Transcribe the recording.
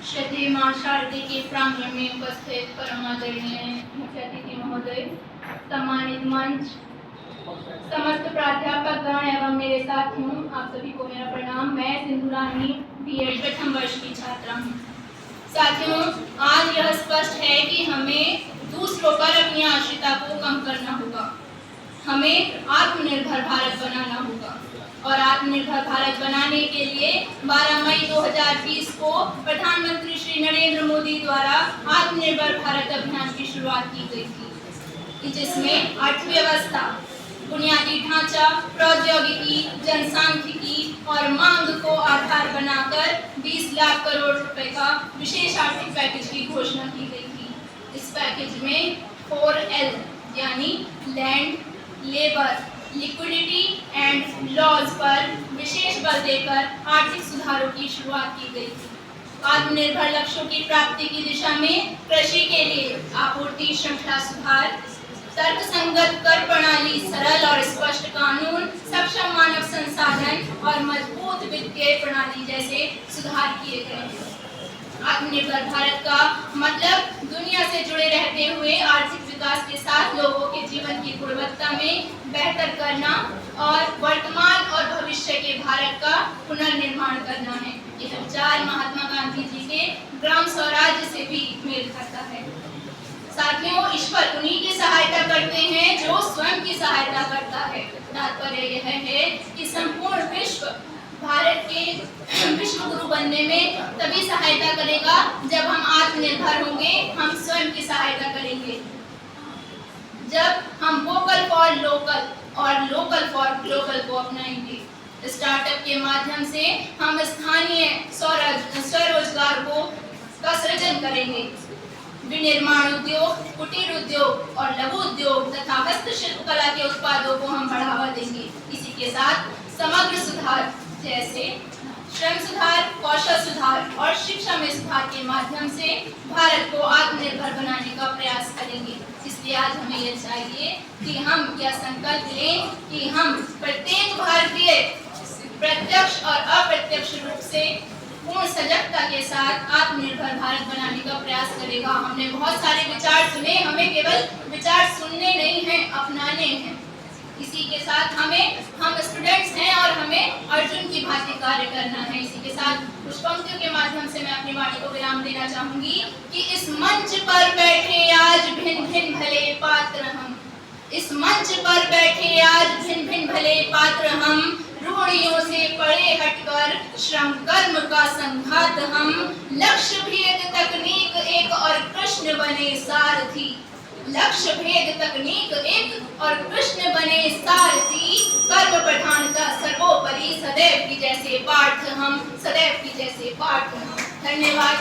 श्रद्धेय मां शारदे के प्रांगण में उपस्थित परम आदरणीय मुख्य अतिथि महोदय, सम्मानित मंच, समस्त प्राध्यापक गण एवं मेरे साथियों, आप सभी को मेरा प्रणाम। मैं सिंधु रानी बीएड प्रथम वर्ष की छात्रा हूँ। साथियों, आज यह स्पष्ट है कि हमें दूसरों पर अपनी आश्रिता को कम करना होगा। हमें आत्मनिर्भर भारत बनाना होगा और आत्मनिर्भर भारत बनाने के लिए 12 मई 2020 को प्रधानमंत्री श्री नरेंद्र मोदी द्वारा आत्मनिर्भर भारत अभियान की शुरुआत की गई थी, जिसमें अर्थव्यवस्था, बुनियादी ढांचा, प्रौद्योगिकी, जनसांख्यिकी और मांग को आधार बनाकर 20 लाख करोड़ रुपए का विशेष आर्थिक पैकेज की घोषणा की गई थी। इस पैकेज में 4L यानी land, labour, liquidity and laws पर विशेष बल देकर आर्थिक सुधारों की शुरुआत की गई थी। आत्मनिर्भर लक्ष्यों की प्राप्ति की दिशा में कृषि के लिए आपूर्ति श्रृंखला सुधार, तर्कसंगत कर प्रणाली, सरल और स्पष्ट कानून, सक्षम मानव संसाधन और मजबूत वित्तीय प्रणाली जैसे सुधार किए गए हैं। आत्मनिर्भर भारत का मतलब दुनिया से जुड़े रहते हुए आर्थिक विकास के साथ लोगों के जीवन की गुणवत्ता में बेहतर करना और वर्तमान और भविष्य के भारत का पुनर्निर्माण करना है। यह विचार महात्मा गांधी जी के ग्राम स्वराज्य से भी मेल खाता है। साथियों, ईश्वर उन्हीं की सहायता करते हैं जो स्वयं की सहायता करता है। तात्पर्य यह है कि संपूर्ण विश्व भारत के विश्व गुरु बनने में तभी सहायता करेगा जब हम आत्मनिर्भर होंगे, हम स्वयं की सहायता करेंगे। जब हम वोकल फॉर लोकल और लोकल फॉर ग्लोबल को अपनाएंगे। स्टार्टअप के माध्यम से हम स्थानीय स्वरोजगार का सृजन करेंगे। विनिर्माण उद्योग, कुटीर उद्योग और लघु उद्योग तथा हस्तशिल्प कला के उत्पादों को हम बढ़ावा देंगे। इसी के साथ समग्र सुधार जैसे श्रम सुधार, कौशल सुधार और शिक्षा में सुधार के माध्यम से भारत को आत्मनिर्भर बनाने का प्रयास करेंगे। इसलिए आज हमें यह चाहिए कि हम यह संकल्प लें कि हम प्रत्येक भारतीय प्रत्यक्ष और अप्रत्यक्ष रूप से पूर्ण सजगता के साथ आत्मनिर्भर भारत बनाने का प्रयास करेगा। हमने बहुत सारे विचार सुने, हमें केवल विचार सुनने नहीं हैं, अपनाने हैं। इसी के साथ हम स्टूडेंट्स हैं और हमें अर्जुन की भांति कार्य करना है। इसी के साथ कुछ पंक्तियों के माध्यम से मैं अपनी वाणी को विराम देना चाहूंगी कि इस मंच पर बैठे आज भिन्न भिन्न भले पात्र हम, इस मंच पर बैठे आज भिन्न भिन्न भले पात्र हम, रूढ़ियों से परे हटकर श्रम कर्म का संघात हम, लक्ष्य भेद तकनीक एक और कृष्ण बने सारथी, लक्ष्य भेद तकनीक एक और कृष्ण बने सारथी, कर्म प्रधानता सर्वोपरि सदैव की जैसे पार्थ हम, सदैव की जैसे पार्थ हम। धन्यवाद।